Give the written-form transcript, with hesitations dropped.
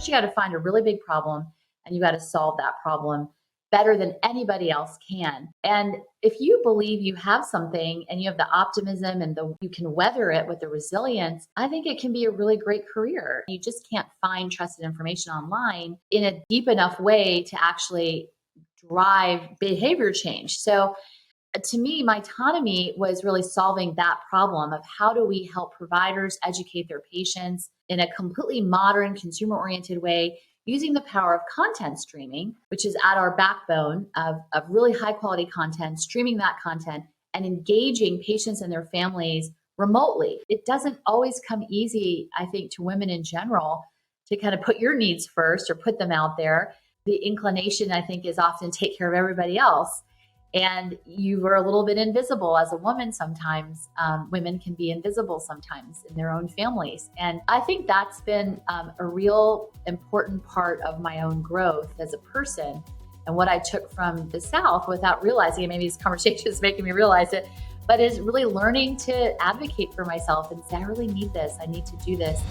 First, you got to find a really big problem and you got to solve that problem better than anybody else can. And if you believe you have something and you have the optimism and you can weather it with the resilience, I think it can be a really great career. You just can't find trusted information online in a deep enough way to actually drive behavior change. So to me, Mytonomy was really solving that problem of how do we help providers educate their patients in a completely modern, consumer-oriented way, using the power of content streaming, which is at our backbone of really high quality content, streaming that content and engaging patients and their families remotely. It doesn't always come easy, I think, to women in general to kind of put your needs first or put them out there. The inclination, I think, is often take care of everybody else. And you were a little bit invisible as a woman sometimes. Women can be invisible sometimes in their own families. And I think that's been a real important part of my own growth as a person and what I took from the South without realizing it. Maybe this conversation is making me realize it, but is really learning to advocate for myself and say, I really need this. I need to do this.